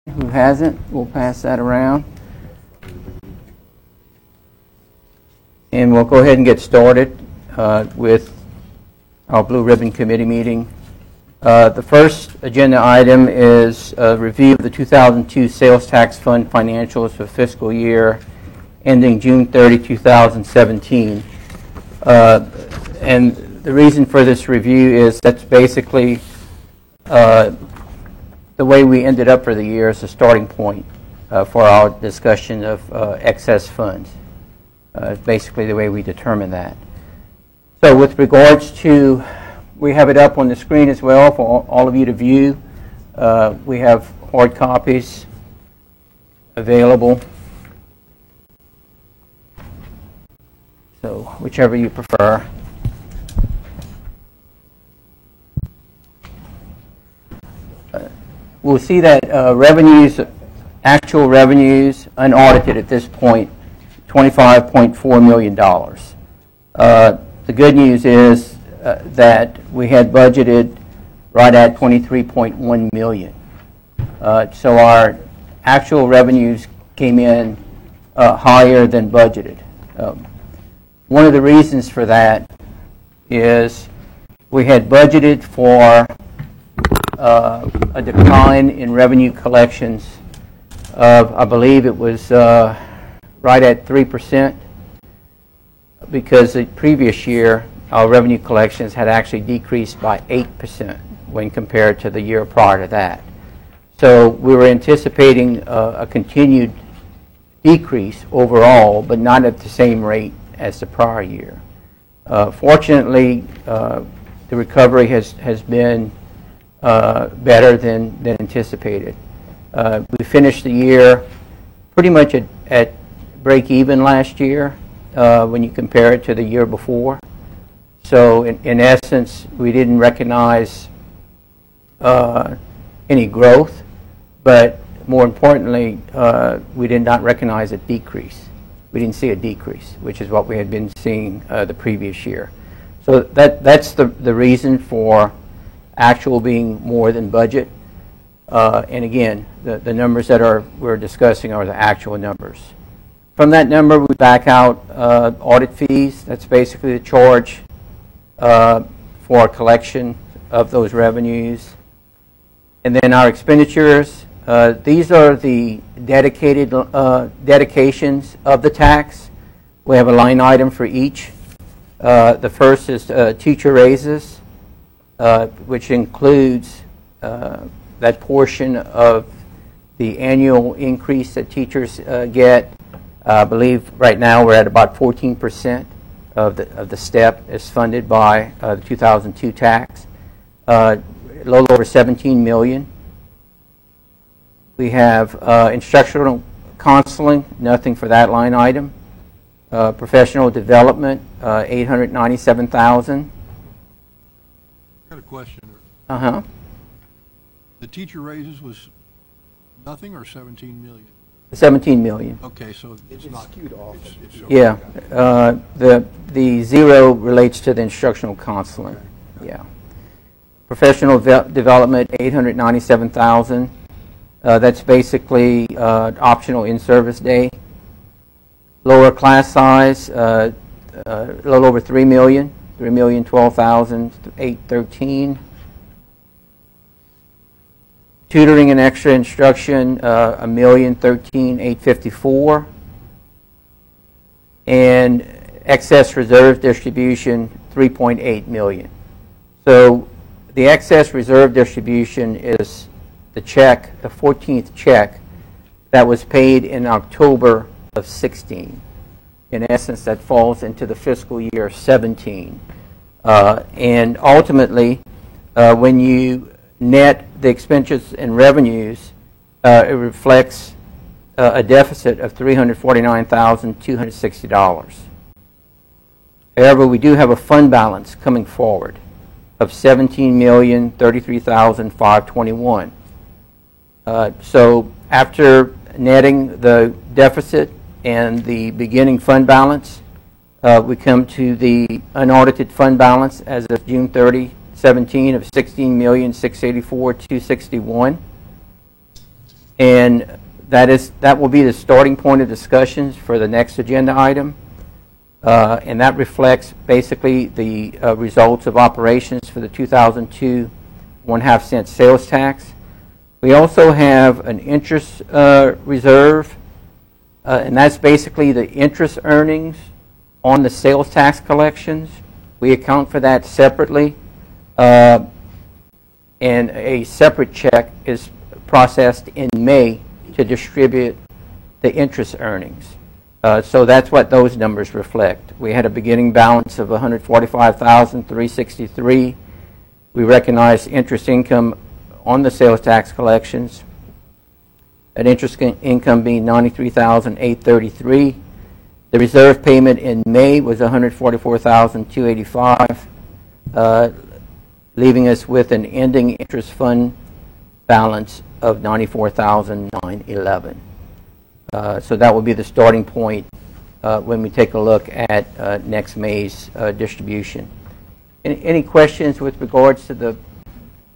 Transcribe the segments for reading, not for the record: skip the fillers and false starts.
Who hasn't, we'll pass that around. And we'll go ahead and get started with our Blue Ribbon Committee meeting. The first agenda item is a review of the 2002 Sales Tax Fund financials for fiscal year ending June 30, 2017. And the reason for this review is that's basically the way we ended up for the year as a starting point for our discussion of excess funds. Basically the way we determine that. So with regards to, we have it up on the screen as well for all of you to view. We have hard copies available. So whichever you prefer. We'll see that revenues, actual revenues, unaudited at this point, $25.4 million. The good news is that we had budgeted right at $23.1 million. So our actual revenues came in higher than budgeted. One of the reasons for that is we had budgeted for a decline in revenue collections of, I believe it was right at 3%, because the previous year our revenue collections had actually decreased by 8% when compared to the year prior to that. So we were anticipating a continued decrease overall, but not at the same rate as the prior year. Fortunately, the recovery has been better than anticipated. We finished the year pretty much at break even last year when you compare it to the year before. So in essence, we didn't recognize any growth, but more importantly, we did not recognize a decrease. We didn't see a decrease, which is what we had been seeing the previous year. So that's the reason for actual being more than budget. And again, the numbers that we're discussing are the actual numbers. From that number, we back out audit fees. That's basically the charge for collection of those revenues. And then our expenditures. These are the dedications of the tax. We have a line item for each. The first is teacher raises, which includes that portion of the annual increase that teachers get. I believe right now we're at about 14% of the step is funded by the 2002 tax. A little over $17 million. We have instructional counseling, nothing for that line item. Professional development, $897,000. Got a question. Uh-huh. The teacher raises was nothing or 17 million? 17 million. Okay, so it's not skewed off. Yeah. The zero relates to the instructional counseling. Okay. Yeah. Professional development, $897,000. That's basically optional in-service day. Lower class size, a little over $3 million. $3,012,813. Tutoring and extra instruction, $1,013,854. And excess reserve distribution, $3.8 million. So the excess reserve distribution is the check, the 14th check that was paid in October of 16. In essence, that falls into the fiscal year 17. And ultimately, when you net the expenditures and revenues, it reflects a deficit of $349,260. However, we do have a fund balance coming forward of $17,033,521. So after netting the deficit and the beginning fund balance, we come to the unaudited fund balance as of June 30, 17 of $16,684,261. And that will be the starting point of discussions for the next agenda item. And that reflects basically the results of operations for the 2002 1/2 cent sales tax. We also have an interest reserve, and that's basically the interest earnings on the sales tax collections. We account for that separately, and a separate check is processed in May to distribute the interest earnings. So that's what those numbers reflect. We had a beginning balance of $145,363. We recognized interest income on the sales tax collections, an interest income being $93,833. The reserve payment in May was $144,285, leaving us with an ending interest fund balance of $94,911. So that will be the starting point when we take a look at next May's distribution. Any questions with regards to the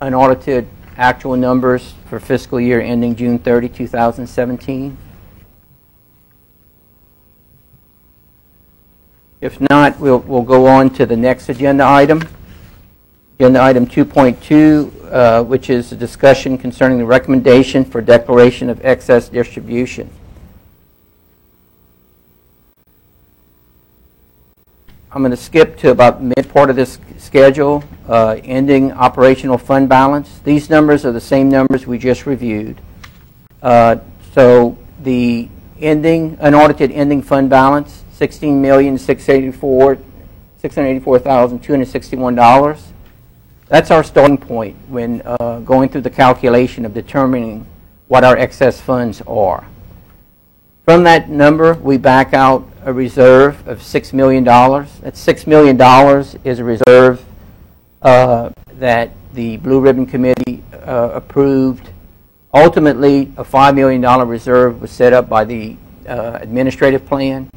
unaudited actual numbers for fiscal year ending June 30, 2017? If not, we'll go on to the next agenda item. Agenda item 2.2, which is a discussion concerning the recommendation for declaration of excess distribution. I'm going to skip to about mid part of this schedule, ending operational fund balance. These numbers are the same numbers we just reviewed. So the unaudited ending fund balance, $16,684,261. That's our starting point when going through the calculation of determining what our excess funds are. From that number, we back out a reserve of $6 million. That $6 million is a reserve that the Blue Ribbon Committee approved. Ultimately, a $5 million reserve was set up by the administrative plan,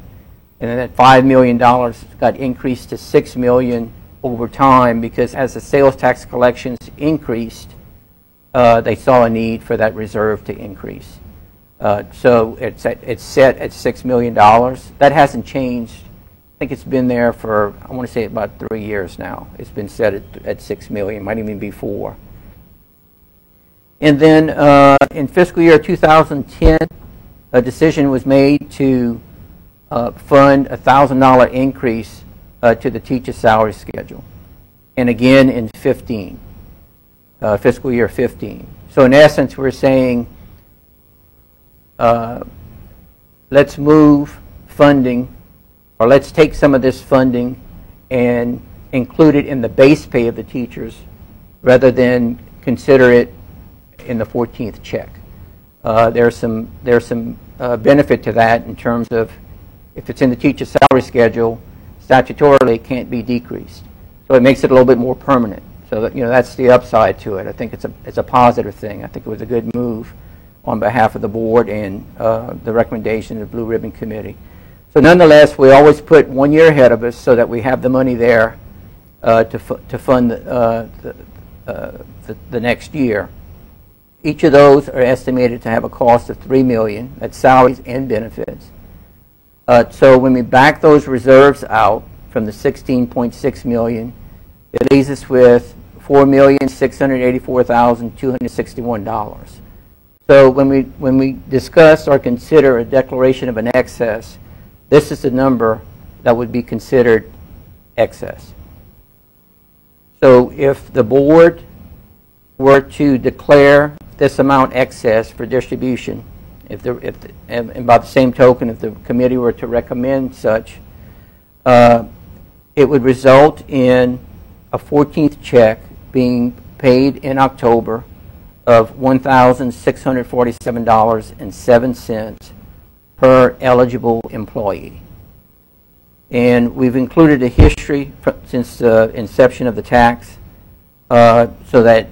and then that $5 million got increased to $6 million over time because as the sales tax collections increased, they saw a need for that reserve to increase. So it's set at $6 million. That hasn't changed. I think it's been there for, I want to say, about 3 years now. It's been set at $6 million, might even be 4. And then in fiscal year 2010, a decision was made to fund a $1,000 increase to the teacher salary schedule. And again in 15, fiscal year 15. So in essence, we're saying, let's move funding, or let's take some of this funding and include it in the base pay of the teachers rather than consider it in the 14th check. There's some benefit to that in terms of if it's in the teacher salary schedule, statutorily it can't be decreased. So it makes it a little bit more permanent. So that, that's the upside to it. I think it's a positive thing. I think it was a good move on behalf of the board and the recommendation of the Blue Ribbon Committee. So nonetheless, we always put 1 year ahead of us so that we have the money there to fund the next year. Each of those are estimated to have a cost of $3 million. That's salaries and benefits. So when we back those reserves out from the $16.6 million, it leaves us with $4,684,261. So when we discuss or consider a declaration of an excess, this is the number that would be considered excess. So if the board were to declare this amount excess for distribution, and by the same token, if the committee were to recommend such, it would result in a 14th check being paid in October of $1,647.07 per eligible employee. And we've included a history since the inception of the tax so that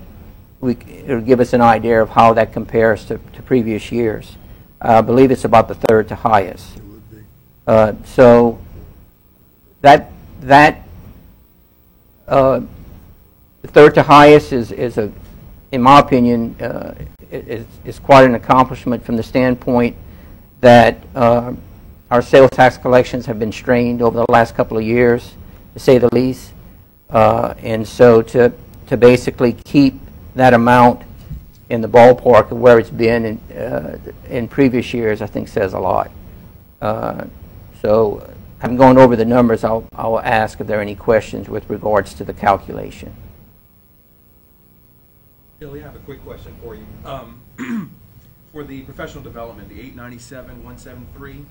it'll give us an idea of how that compares to previous years. I believe it's about the third to highest. It would be. So that the third to highest is in my opinion, is quite an accomplishment from the standpoint that our sales tax collections have been strained over the last couple of years, to say the least. And so to basically keep that amount in the ballpark of where it's been in previous years, I think says a lot. So I'm going over the numbers. I'll ask if there are any questions with regards to the calculation. Billy, I have a quick question for you. For the professional development, the 897,173,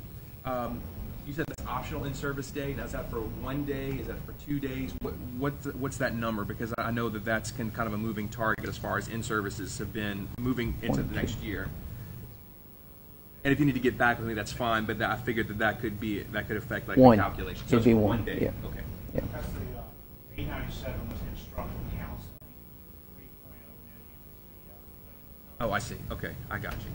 you said that's optional in-service day. Now, is that for 1 day? Is that for 2 days? What's that number? Because I know that that's kind of a moving target as far as in-services have been moving into the next year. And if you need to get back with me, that's fine. But I figured that could affect like the calculation. So It'd be 1 day. Yeah. Okay. Yeah. That's the 897 was instructional counseling. 3.0 Oh, I see. Okay, I got you.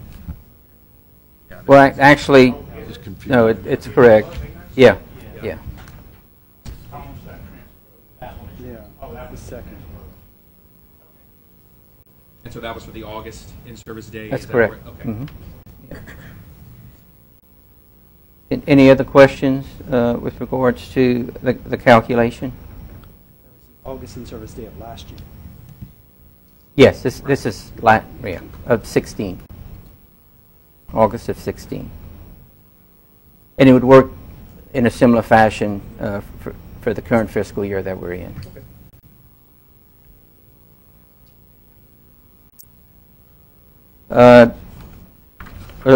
Yeah, Well, actually, Just confused. no, it's correct. Yeah, yeah. Almost that transfer. Yeah, Oh, that was second. And so that was for the August in-service day? That's Is that correct. Okay. Mhm. Any other questions with regards to the calculation? August in-service day of last year. Yes, this is of 16, August of 16. And it would work in a similar fashion for the current fiscal year that we're in. Are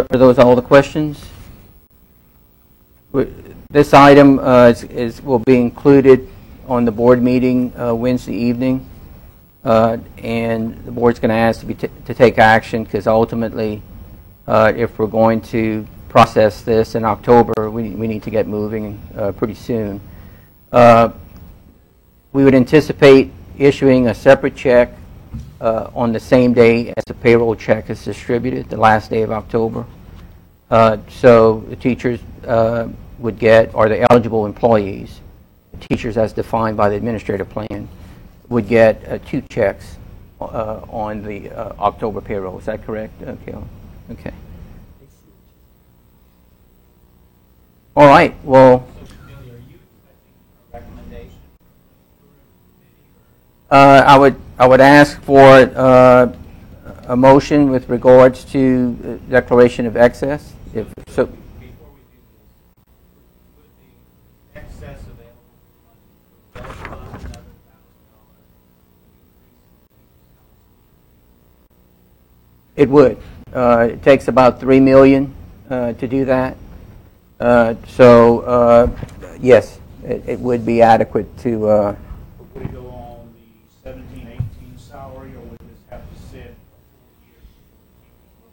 those all the questions? This item will be included on the board meeting Wednesday evening, and the board's going to ask to take action because ultimately, if we're going to process this in October, we need to get moving pretty soon. We would anticipate issuing a separate check on the same day as the payroll check is distributed, the last day of October. So the teachers would get, or the eligible employees, the teachers as defined by the administrative plan, would get 2 checks on the October payroll. Is that correct, Caleb? Okay. All right. Well, Billy, are you expecting a recommendation? I would ask for a motion with regards to declaration of excess. If so. Before we do this, would the excess available for money for those funds, another $1,000 It would. It takes about $3 million to do that. Yes, it would be adequate to. Would it go on the 17, 18 salary, or would this have to sit a full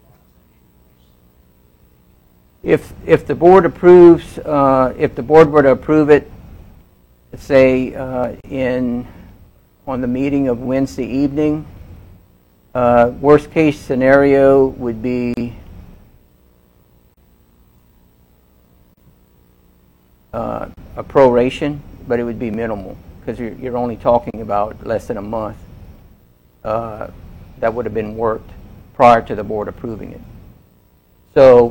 year? If the board approves, if the board were to approve it, let's say on the meeting of Wednesday evening, worst case scenario would be a proration, but it would be minimal because you're only talking about less than a month that would have been worked prior to the board approving it. So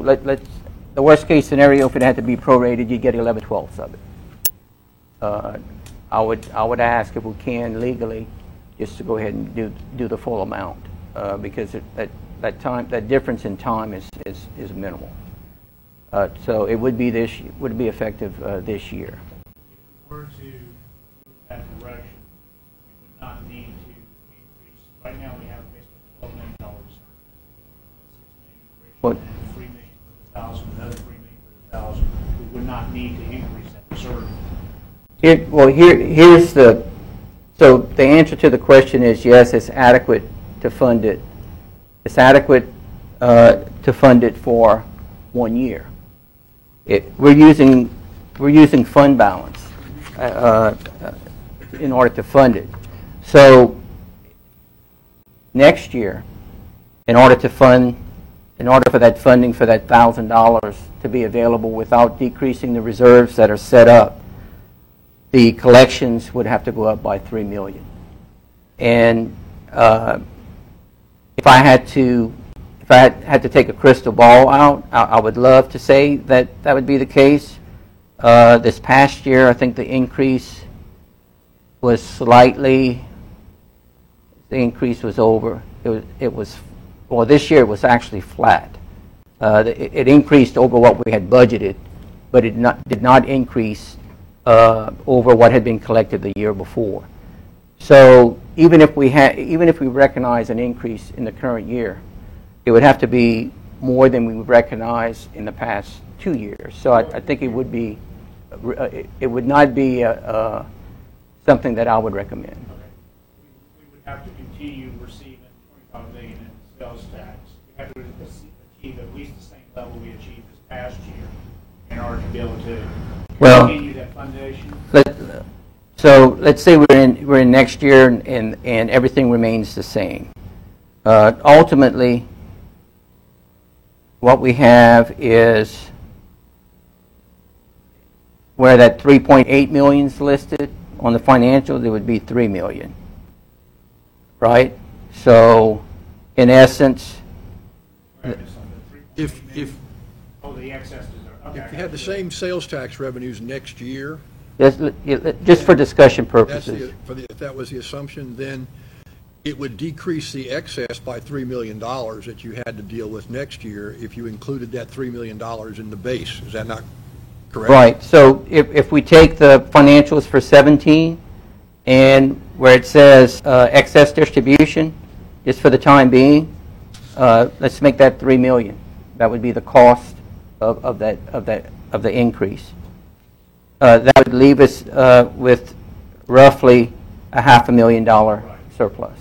the worst case scenario, if it had to be prorated, you'd get 11/12 of it. I would ask if we can legally just to go ahead and do the full amount because that difference in time is minimal. So it would be effective this year. If we were to move that direction, we would not need to increase. Right now, we have basically $12 million. $6 What? million for $3 million for the 1,000, another $3 million for the 1,000. We would not need to increase that reserve. Here's so the answer to the question is yes, it's adequate to fund it. It's adequate to fund it for 1 year. We're using fund balance in order to fund it. So next year, in order for that funding for that $1,000 to be available without decreasing the reserves that are set up, the collections would have to go up by $3 million. And if I had to take a crystal ball out, I would love to say that would be the case. This past year, I think the increase was slightly. The increase was over. Well, this year it was actually flat. It increased over what we had budgeted, but it did not increase over what had been collected the year before. So even if we recognize an increase in the current year, it would have to be more than we recognized in the past 2 years. So I think it would not be something that I would recommend. We would have to continue receiving $25 million in sales tax. We have to achieve at least the same level we achieved this past year in order to be able to continue that foundation. So let's say we're in next year and everything remains the same. Ultimately, what we have is where that 3.8 million is listed on the financials, it would be 3 million, right? So, in essence, If Oh, the excesses are, okay. you had the same sales tax revenues next year, just for discussion purposes. if that was the assumption, then it would decrease the excess by $3 million that you had to deal with next year if you included that $3 million in the base. Is that not correct? Right. So if we take the financials for 17 and where it says excess distribution, just for the time being, let's make that 3 million. That would be the cost of the increase. That would leave us with roughly a $500,000 surplus.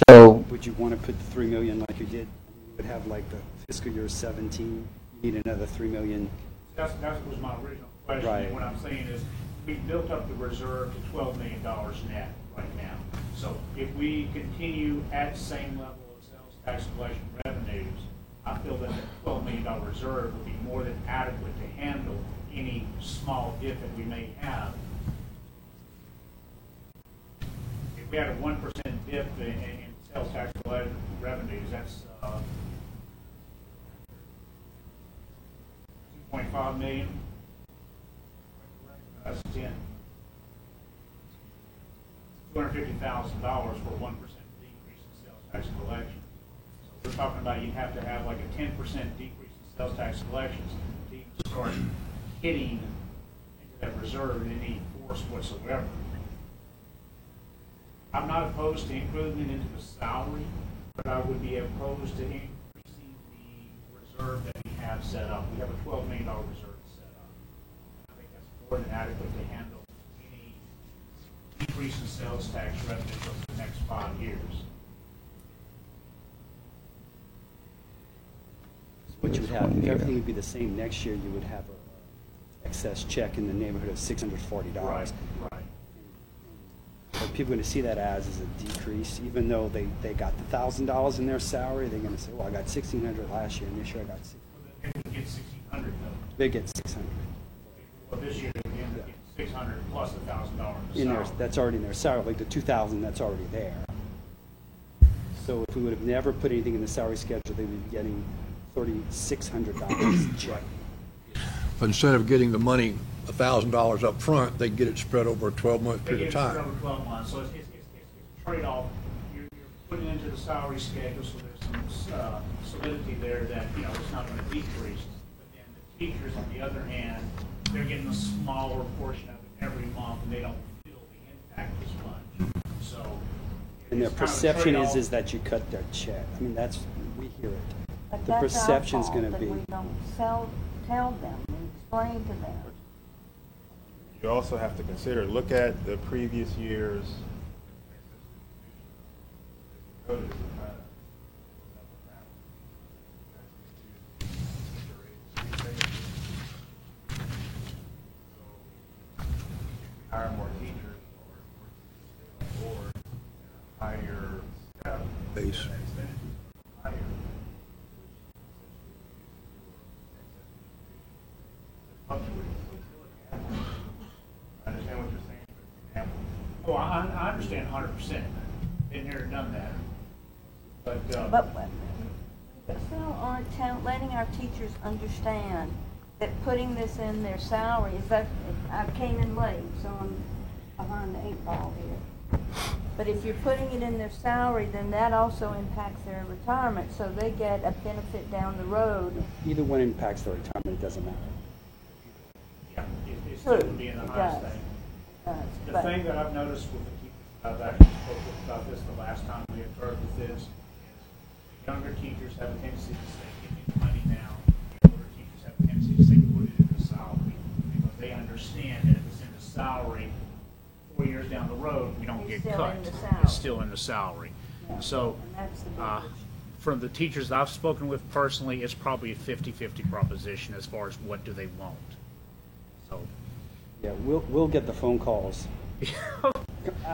So Would you want to put the $3 million like you did? You would have like the fiscal year 17, you need another $3 million. That was my original question. Right. And what I'm saying is, we built up the reserve to $12 million net right now. So if we continue at the same level of sales tax collection revenues, I feel that the $12 million reserve will be more than adequate to handle any small dip that we may have. If we had a 1% dip in sales tax collection revenues, that's 2.5 million. That's 10. $250,000 for a 1% decrease in sales tax collection. So we're talking about you'd have to have like a 10% decrease in sales tax collections to even start hitting into that reserve in any force whatsoever. I'm not opposed to including it into the salary, but I would be opposed to increasing the reserve that we have set up. We have a $12 million reserve set up. I think that's more than adequate to handle any decrease in sales tax revenues over the next 5 years. What you would have, if everything would be the same next year, you would have an excess check in the neighborhood of $640. Right. What people are going to see that as is a decrease, even though they got the $1,000 in their salary, they're going to say, well, I got $1,600 last year, and this year I got They would get 1,600 though. They get $600. Well, this year they would end up getting 600 plus the $1,000 In their, salary. that's already in their salary, like the $2,000 that's already there. So if we would have never put anything in the salary schedule, they would be getting $3,600 check. But instead of getting the money, $1,000 up front, they get it spread over a 12-month They period get of it time. over 12 months, so it's a trade-off. You're putting it into the salary schedule, so there's some solidity there that, you know, it's not going to decrease. But then the teachers, on the other hand, they're getting a smaller portion of it every month, and they don't feel the impact as much. So, And their it's kind of a perception trade-off. is that you cut their check. I mean, we hear it. But The that's our perception's fault going to that be. we don't tell them and explain to them. You also have to consider, look at the previous year's. Hire more teachers or higher staff. Base. Higher. I understand what you're saying, but example. Oh, I understand 100%. Been here, done that. But, But still aren't letting our teachers understand that putting this in their salary is that, I came in late, so I'm behind the 8 ball here. But if you're putting it in their salary, then that also impacts their retirement, so they get a benefit down the road. Either one impacts their retirement, it doesn't matter. yeah, it still True, would be in the it highest does. thing. The But- thing that I've noticed with the teachers, I've actually spoken about this the last time we observed with this, is the younger teachers have a tendency to say, give me the money now. The older teachers have a tendency to say, put it in the salary. Because they understand that if it's in the salary, 4 years down the road, we don't It's get still cut. in the salary. It's still in the salary. Yeah, So, and that's the big issue. from the teachers I've spoken with personally, it's probably a 50-50 proposition as far as what do they want. So, Yeah, we'll get the phone calls.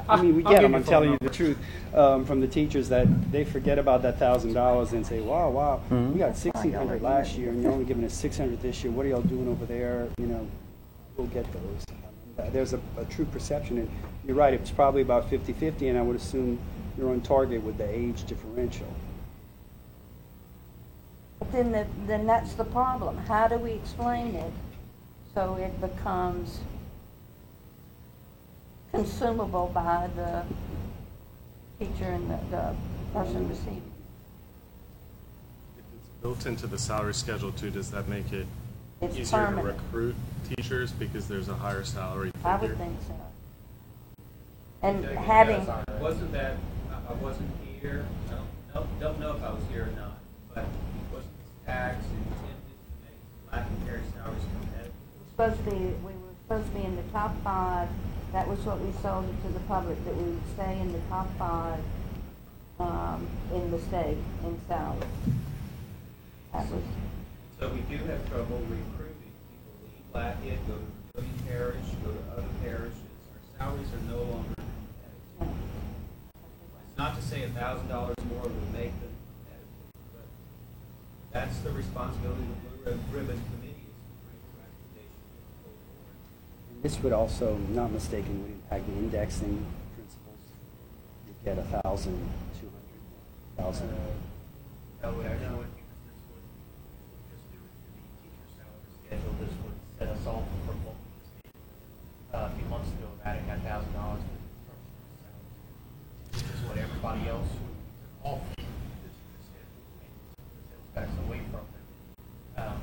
I mean, we I'll get give them, you I'm phone telling you the numbers. truth, from the teachers that they forget about that $1,000 and say, wow, we got 1,600 last year and you're only giving us 600 this year, what are y'all doing over there? You know, we'll get those. There's a true perception, and you're right, it's probably about 50-50, and I would assume you're on target with the age differential. But then that's the problem. How do we explain it so it becomes consumable by the teacher and the person receiving? If it's built into the salary schedule too, does that make it It's easier to permanent. recruit teachers because there's a higher salary figure? I would think so. And Yeah, having, wasn't that, I wasn't here, I don't know if I was here or not, but wasn't this tax intended to make Latin-Carry salaries competitive? we were supposed to be in the top 5. That was what we sold it to the public, that we would stay in the top 5 in the state in salary. That was, So we do have trouble recruiting. People leave Blackhead, go to William Parish, go to other parishes. Our salaries are no longer competitive. It's not to say $1,000 more would make them competitive, but that's the responsibility of the Blue Ribbon Committee is to bring a recommendation to the full board. This would also, not mistaken, would impact the indexing principles. You get 1,200, 1,000. No, I know it because this would just do it to the teacher salary schedule. This would set us off for what we just did a few months ago of adding that $1,000 to the construction salary, which is what everybody else who took off the teacher schedule and took the sales tax away from them.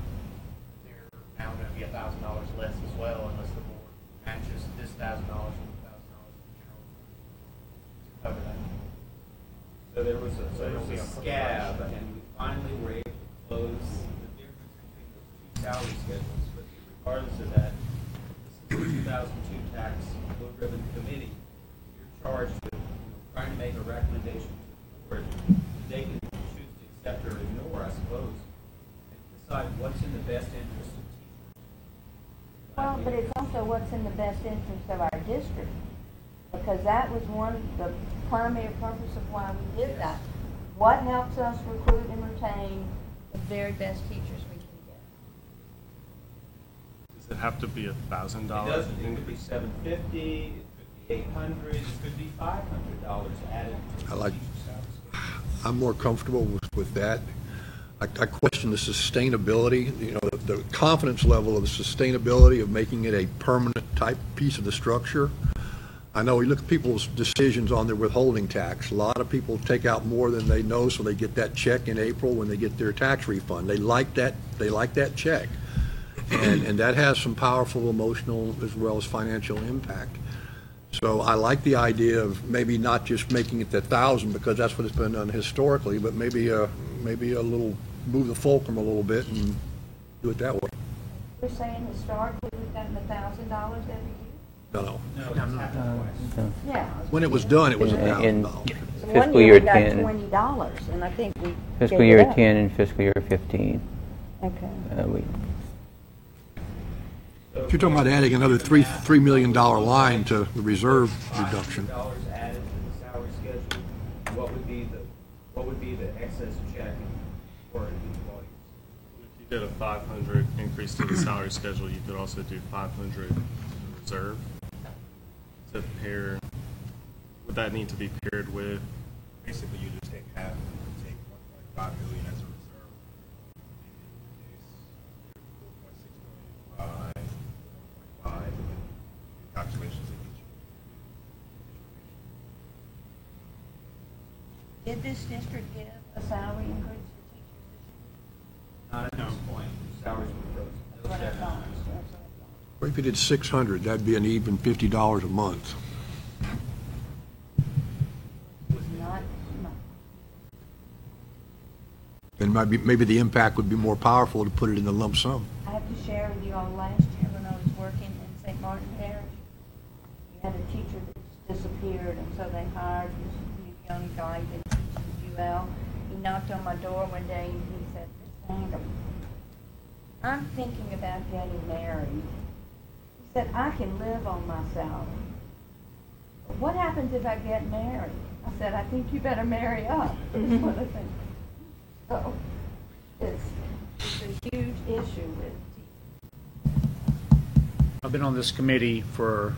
They're now going to be $1,000 less as well unless the board matches this $1,000 with $1,000 from the general fund to cover that. So there was a scab, and we finally were able to close the difference between those two salary schedules. But regardless of that, this is the 2002 tax Blue Ribbon Committee. You're charged with trying to make a recommendation to the board. They can choose to accept or ignore, I suppose, and decide what's in the best interest of teachers. well, but it's also what's in the best interest of our district. Because that was the primary purpose of why we did that. What helps us recruit and retain the very best teachers we can get? Does it have to be $1,000? It doesn't. It could be $750. It could be $800. It could be $500 added to I the like- teacher salary schedule. I'm more comfortable with that. I question the sustainability, the confidence level of the sustainability of making it a permanent type piece of the structure. I know you look at people's decisions on their withholding tax. A lot of people take out more than they know, so they get that check in April when they get their tax refund. They like that check. And that has some powerful emotional as well as financial impact. So I like the idea of maybe not just making it the 1,000 because that's what it's been done historically, but maybe a little, move the fulcrum a little bit and do it that way. We're saying historically we've gotten $1,000 every year? No. Yeah. When it was done, it was In $1,000. One fiscal year year we got 10. $20, and I think we Fiscal gave it year up. 10 and fiscal year 15. Okay. You're talking about adding another $3 million line to the reserve reduction. $500 added to the salary schedule. What would be the excess check for the employees? If you did a 500 increase to the salary schedule, you could also do 500 in reserve to pair. Would that need to be paired with? Basically, you just take half. $5 million as a reserve. And it's 4.6 million by 1.5 calculations of each. Did this district give a salary increase for teachers this year? Not at this point, salaries were frozen. That's what I thought. That's what I thought. What if you did 600? That'd be an even $50 a month. It was not much. And maybe the impact would be more powerful to put it in the lump sum. I have to share with you all, last year when I was working in St. Martin Parish, we had a teacher that disappeared, and so they hired this new young guy that teaches UL. He knocked on my door one day and he said, "Miss Mangum, I'm thinking about getting married." He said, "I can live on my salary. But what happens if I get married?" I said, "I think you better marry up." Is what I think. So it's a huge issue with teachers. I've been on this committee for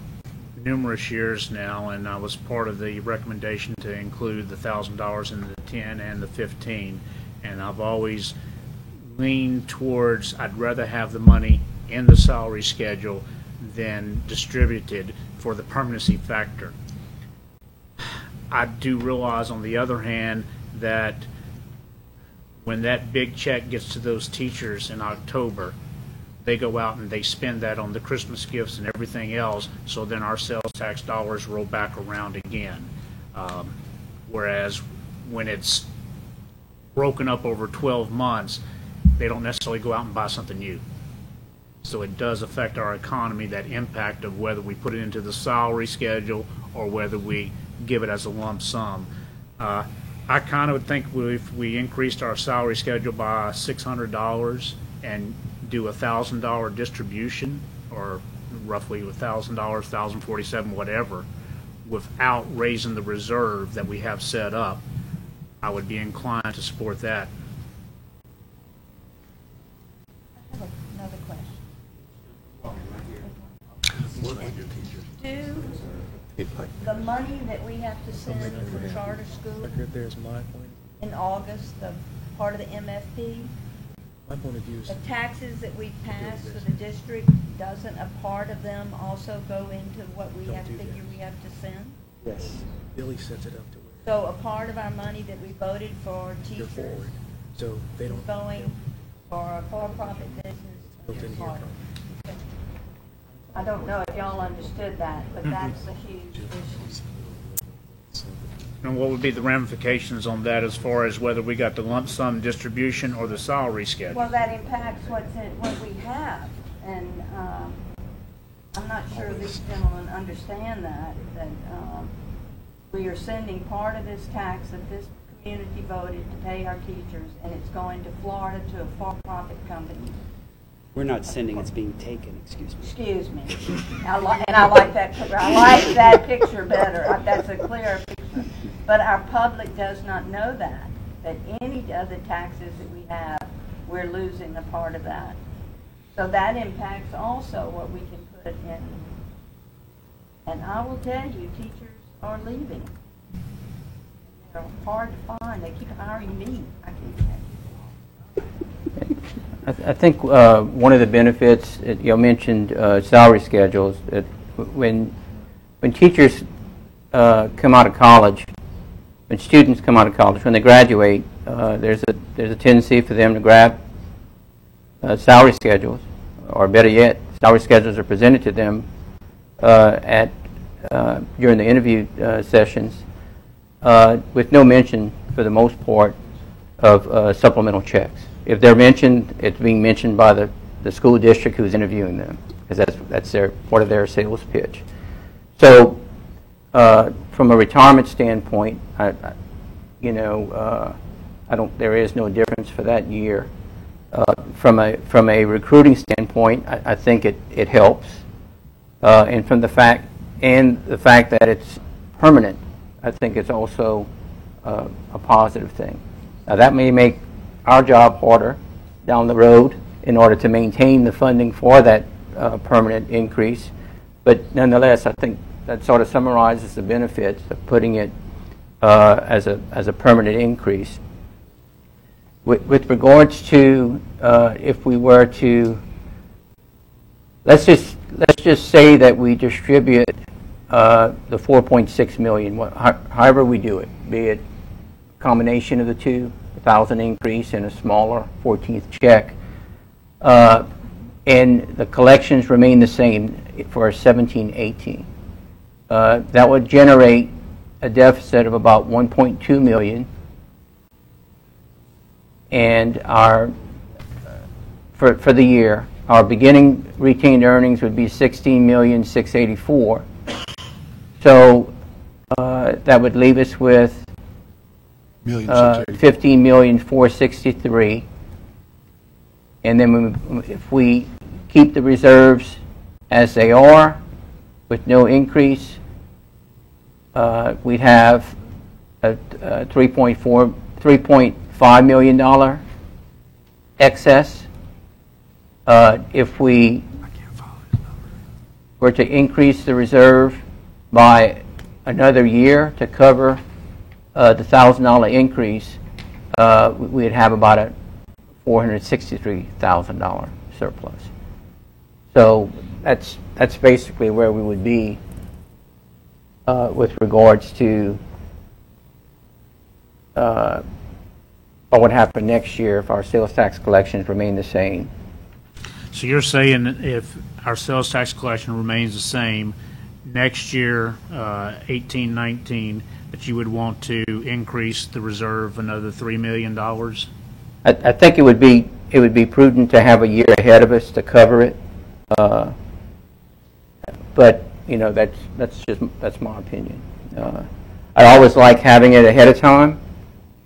numerous years now, and I was part of the recommendation to include the $1,000 in the 10 and the 15. And I've always leaned towards, I'd rather have the money in the salary schedule than distributed for the permanency factor. I do realize, on the other hand, that when that big check gets to those teachers in October, they go out and they spend that on the Christmas gifts and everything else, so then our sales tax dollars roll back around again. Whereas when it's broken up over 12 months, they don't necessarily go out and buy something new. So it does affect our economy, that impact of whether we put it into the salary schedule or whether we give it as a lump sum. I kind of think if we increased our salary schedule by $600 and do a $1,000 distribution, or roughly $1,000, $1,047, whatever, without raising the reserve that we have set up, I would be inclined to support that. I have another question. Do the money that we have to send for charter school in August, the part of the MFP, the taxes that we pass for the district, doesn't a part of them also go into what we have figure we have to send? Yes. Billy sets it up to where So a part of our money that we voted for you're teachers forward, so they is don't. going for a for-profit business. Built in here. part. I don't know if y'all understood that, but that's a huge issue. And what would be the ramifications on that as far as whether we got the lump sum distribution or the salary schedule? Well, that impacts what we have, and I'm not sure these gentlemen understand that we are sending part of this tax that this community voted to pay our teachers, and it's going to Florida to a for-profit company. We're not sending, it's being taken, excuse me. Excuse me. I like that picture. I like that picture better. That's a clearer picture. But our public does not know that any of the taxes that we have, we're losing a part of that. So that impacts also what we can put in. And I will tell you, teachers are leaving. They're hard to find. They keep hiring me. I can tell you. I think one of the benefits, you mentioned salary schedules, that when teachers come out of college, when students come out of college, when they graduate, there's a tendency for them to grab salary schedules, or better yet, salary schedules are presented to them during the interview sessions, with no mention, for the most part, of supplemental checks. If they're mentioned, it's being mentioned by the school district who's interviewing them, because that's part of their sales pitch. So, from a retirement standpoint, there is no difference for that year. From a recruiting standpoint, I think it helps, and from the fact that it's permanent, I think it's also a positive thing. Now, that may make our job harder down the road in order to maintain the funding for that permanent increase, but nonetheless, I think that sort of summarizes the benefits of putting it as a permanent increase. With regards to, if we were to, let's just say that we distribute the 4.6 million, however we do it, be it combination of the two, 1,000 increase and a smaller 14th check, and the collections remain the same for 17-18. That would generate a deficit of about 1.2 million, and our for the year, our beginning retained earnings would be 16,684,000. So that would leave us with 15,463,000. And then if we keep the reserves as they are with no increase, we'd have a $3.5 million excess. If we were to increase the reserve by another year to cover the $1,000 increase, we'd have about a $463,000 surplus. So that's basically where we would be with regards to what would happen next year if our sales tax collections remain the same. So you're saying if our sales tax collection remains the same, next year, 18-19, that you would want to increase the reserve another $3 million? I think it would be prudent to have a year ahead of us to cover it, but you know that's my opinion. I always like having it ahead of time,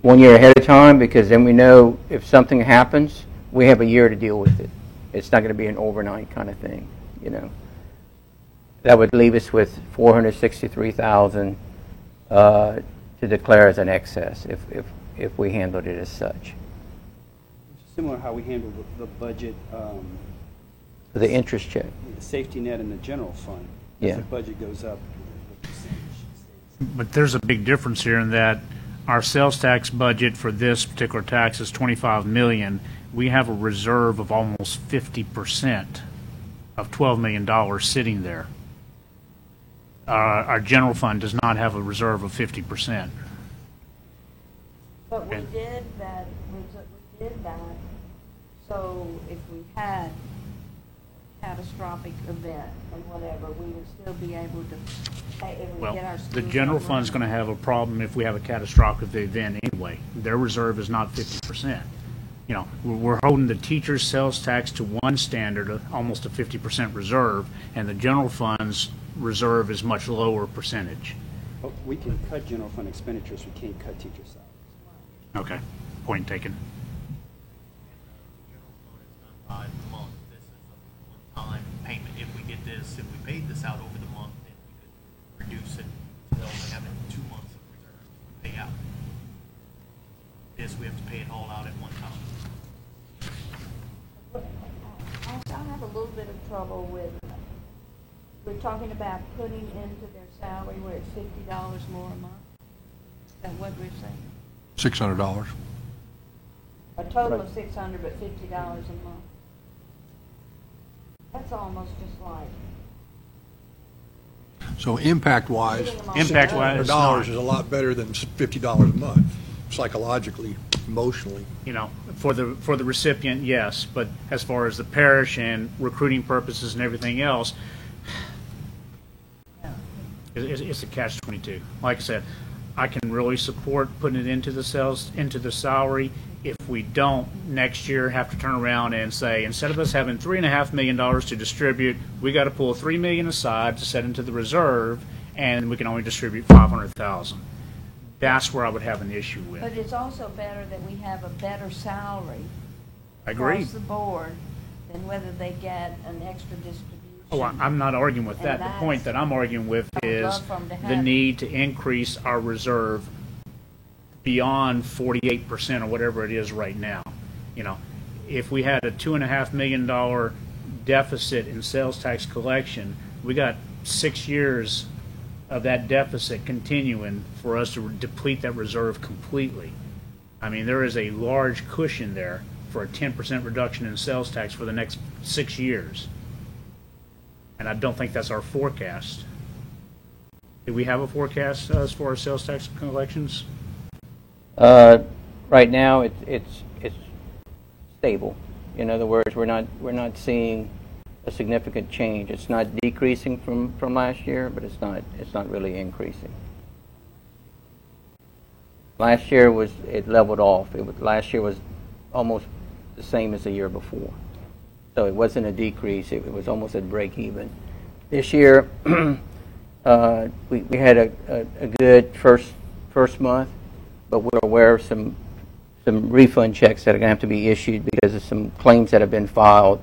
1 year ahead of time, because then we know if something happens, we have a year to deal with it. It's not going to be an overnight kind of thing, you know. That would leave us with 463,000 to declare as an excess if we handled it as such. Similar to how we handled the budget, The interest check. the safety net and the general fund. Yeah. As the budget goes up, the percentage stays. But there's a big difference here in that our sales tax budget for this particular tax is $25 million. We have a reserve of almost 50% of $12 million sitting there. Our general fund does not have a reserve of 50%. But we did that, so if we had catastrophic event and whatever, we would still be able to pay, if we Well, get our the schools general up fund's going running. to have a problem if we have a catastrophic event anyway. Their reserve is not 50%. You know, we're holding the teacher's sales tax to one standard, almost a 50% reserve, and the general fund's reserve is much lower percentage. But we can cut general fund expenditures, we can't cut teacher salaries. Okay, point taken. By the month. This is a one-time payment. If we get this, if we paid this out over the month, then we could reduce it to only having 2 months of reserves to pay out. This, we have to pay it all out at one time. I have a little bit of trouble with, we're talking about putting into their salary where it's $50 more a month. Is that what we're saying? $600. A total of $600, but $50 a month. That's almost just like. So impact-wise, Getting them all Impact-wise, together. it's $100 not. is a lot better than $50 a month, psychologically, emotionally. You know, for the recipient, yes, but as far as the parish and recruiting purposes and everything else, it's a catch-22. Like I said, I can really support putting it into the salary. If we don't, next year have to turn around and say, instead of us having $3.5 million to distribute, we got to pull $3 million aside to set into the reserve, and we can only distribute $500,000. That's where I would have an issue with. But it's also better that we have a better salary I agree. across the board than whether they get an extra distribution. Oh, I'm not arguing with that. And The point that I'm arguing with I would is love for 'em to the have it. need to increase our reserve beyond 48% or whatever it is right now. You know, if we had a $2.5 million deficit in sales tax collection, we got 6 years of that deficit continuing for us to deplete that reserve completely. I mean, there is a large cushion there for a 10% reduction in sales tax for the next 6 years. And I don't think that's our forecast. Do we have a forecast as far as sales tax collections? Right now, it's stable. In other words, we're not seeing a significant change. It's not decreasing from last year, but it's not really increasing. Last year it leveled off. Last year was almost the same as the year before. So it wasn't a decrease. It was almost at break even. This year, we had a good first month, but we're aware of some refund checks that are going to have to be issued because of some claims that have been filed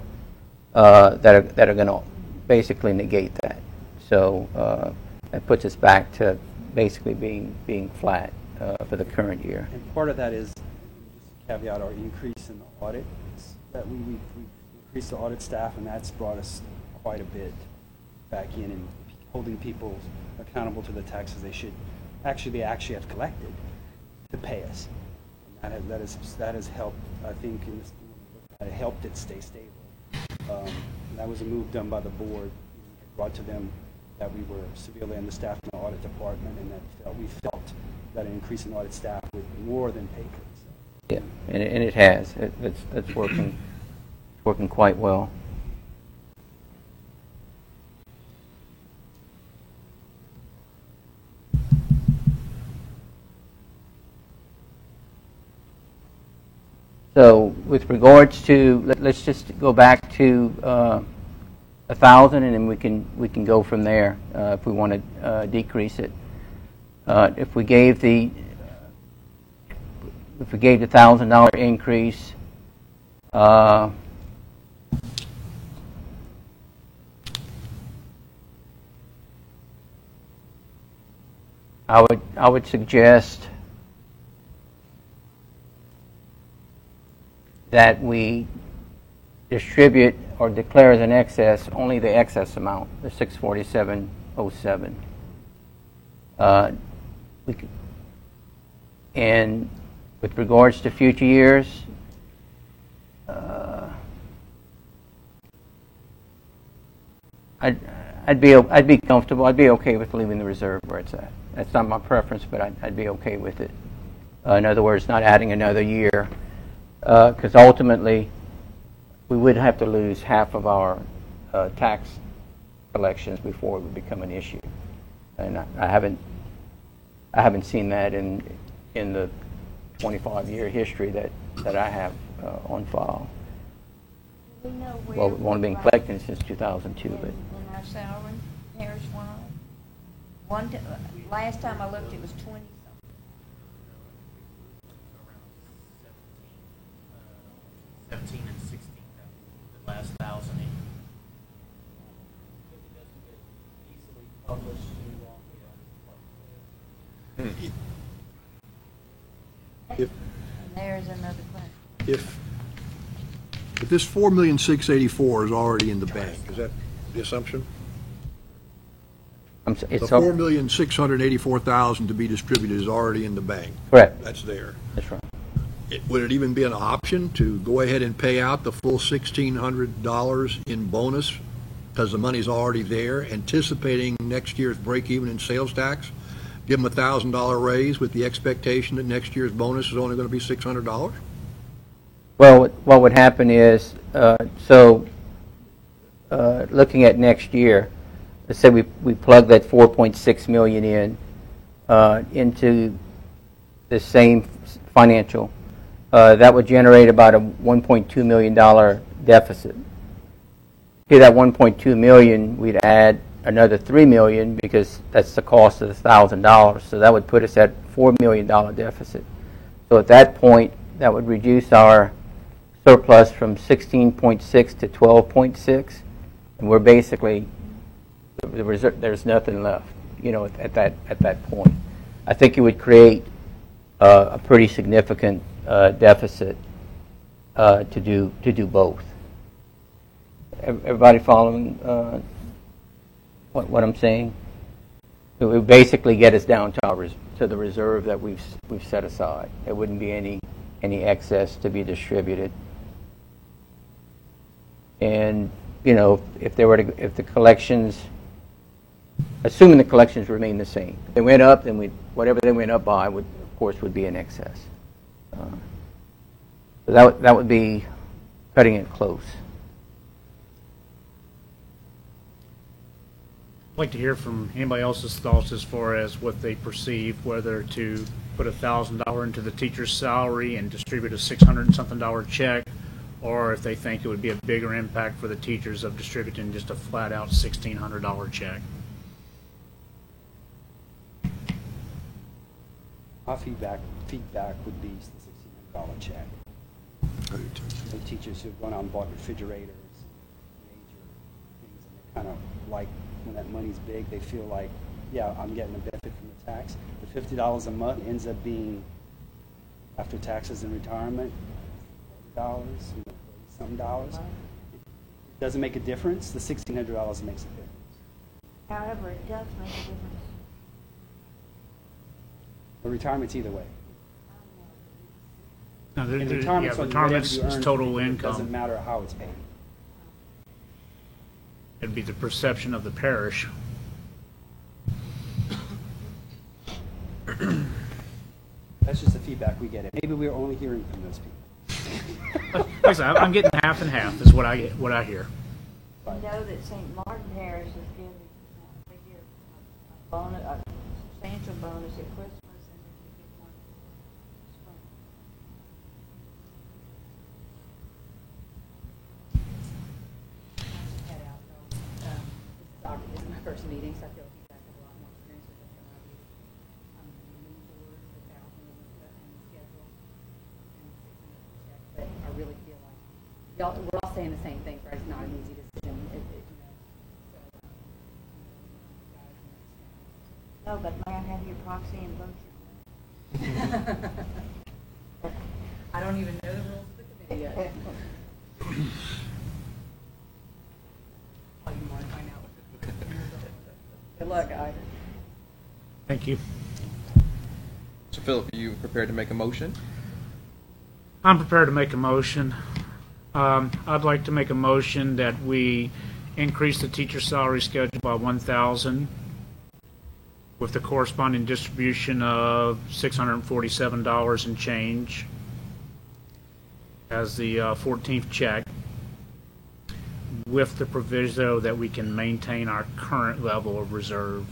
that are going to basically negate that. So that puts us back to basically being flat for the current year. And part of that is, just caveat, our increase in the audit, that we increased the audit staff, and that's brought us quite a bit back in and holding people accountable to the taxes they should actually have collected to pay us. And that has helped, I think, helped it stay stable. That was a move done by the board. It brought to them that we were severely understaffed in the audit department, and that we felt that an increase in audit staff would more than pay for itself. Yeah, and it has. It's working quite well. So with regards to, let's just go back to 1,000, and then we can go from there if we want to decrease it. If we gave the $1,000 increase, I would suggest that we distribute or declare as an excess only the excess amount, the $647.07. And with regards to future years, I'd be comfortable. I'd be okay with leaving the reserve where it's at. That's not my preference, but I'd be okay with it. In other words, not adding another year, because ultimately we would have to lose half of our tax collections before it would become an issue, and I haven't seen that in the 25-year history that I have on file. Do we know where? Well, we've only been collecting since 2002, but. In our salary, parish-wide? Last time I looked, it was 20 something. Around 17 and 16, the last 1,000 in. Easily published If And there's another question. if this $4,684,000 is already in the bank, is that the assumption? The It's $4,684,000 to be distributed is already in the bank. correct. That's there. That's right. Would it even be an option to go ahead and pay out the full $1,600 in bonus because the money's already there, anticipating next year's break even in sales tax? Give them a $1,000 raise with the expectation that next year's bonus is only going to be $600? Well, what would happen is, looking at next year, let's say we plug that $4.6 million into the same financial, that would generate about a $1.2 million deficit. To that $1.2 million, we'd add another $3 million because that's the cost of the $1,000. So that would put us at $4 million deficit. So at that point, that would reduce our surplus from 16.6 to 12.6, and we're basically the reserve. There's nothing left, at that point. I think it would create a pretty significant deficit to do both. Everybody following what I'm saying? It would basically get us down to to the reserve that we've set aside. There wouldn't be any excess to be distributed. And, you know, if the collections, assuming the collections remain the same, if they went up, then whatever they went up by would, of course, would be in excess. So that would be cutting it close. I'd like to hear from anybody else's thoughts as far as what they perceive, whether to put $1,000 into the teacher's salary and distribute a $600 and something check, or if they think it would be a bigger impact for the teachers of distributing just a flat out $1,600 check. My feedback would be the $1,600 check. The teachers who've gone out and bought refrigerators, major things, and they kind of like when that money's big, they feel like, yeah, I'm getting a benefit from the tax. The $50 a month ends up being, after taxes and retirement, $40, some dollars. It doesn't make a difference. The $1,600 makes a difference. However, it does make a difference. The retirement's either way. No, And retirement's on retirement's whatever you earn. total It income. doesn't matter how it's paid. It'd be the perception of the parish. That's just the feedback we get. Maybe we're only hearing from those people. Like I said, I'm getting half and half is what I hear. I know that St. Martin Parish is giving, they give a bonus, a substantial bonus at Christmas, and then they give one in spring. Head out, though. This is my first meeting, so I feel like you guys have a lot more experience with this than I do. Leaning towards the 1,000 in the schedule and 600 check, but I really feel like we're all saying the same thing, right? It's not an easy decision, No, but may I have your proxy and vote your I don't even know the rules of the committee yet. Oh, you want to find out? Good luck, guys. Thank you. So Philip, are you prepared to make a motion? I'm prepared to make a motion. I'd like to make a motion that we increase the teacher salary schedule by 1,000 with the corresponding distribution of $647 and change as the 14th check, with the proviso that we can maintain our current level of reserve.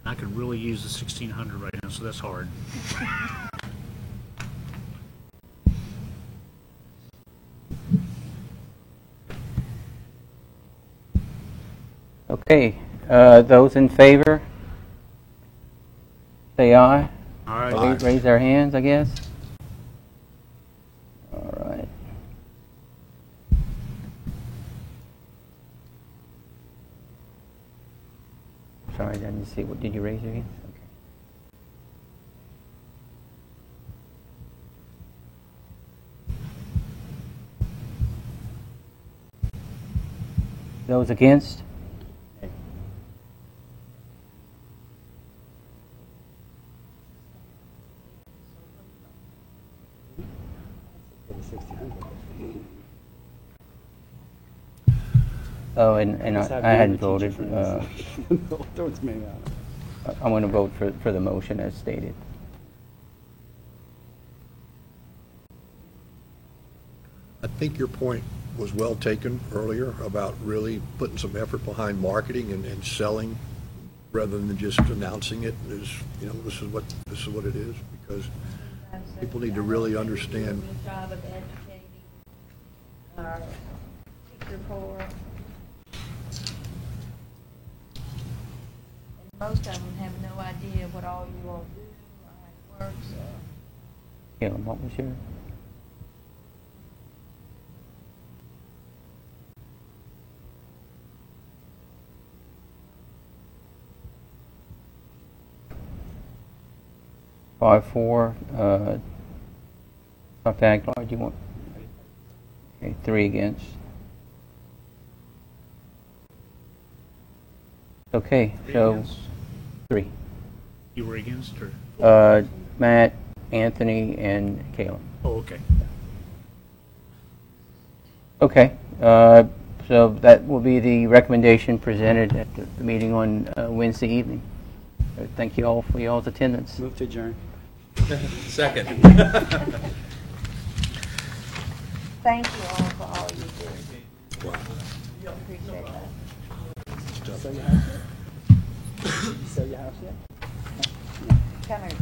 I could really use the 1,600 right now, so that's hard. Okay, those in favor, say aye. All right. Raise their hands, I guess. All right. Sorry, I didn't see. What did you raise your hand? Okay. Those against? For the 1,600. Oh, and Just have I hadn't the other voted. teacher friends. Don't me out. I want to vote for the motion as stated. I think your point was well taken earlier about really putting some effort behind marketing and selling rather than just announcing it as, you know, this is what it is, because people need to really understand. Good job of educating our teacher corps. And most of them have no idea what all you all do, or how it works, or Caleb, what was your? 5-4. Dr. Aguilar, do you want? Okay, 3 against. Okay, so 3. You were against, or? Matt, Anthony, and Kalen. Oh, okay. Okay, so that will be the recommendation presented at the meeting on Wednesday evening. Thank you all for y'all's attendance. Move to adjourn. Second. Thank you all for all you do. Appreciate that. Sell your house yet? Sell your house yet? Come here.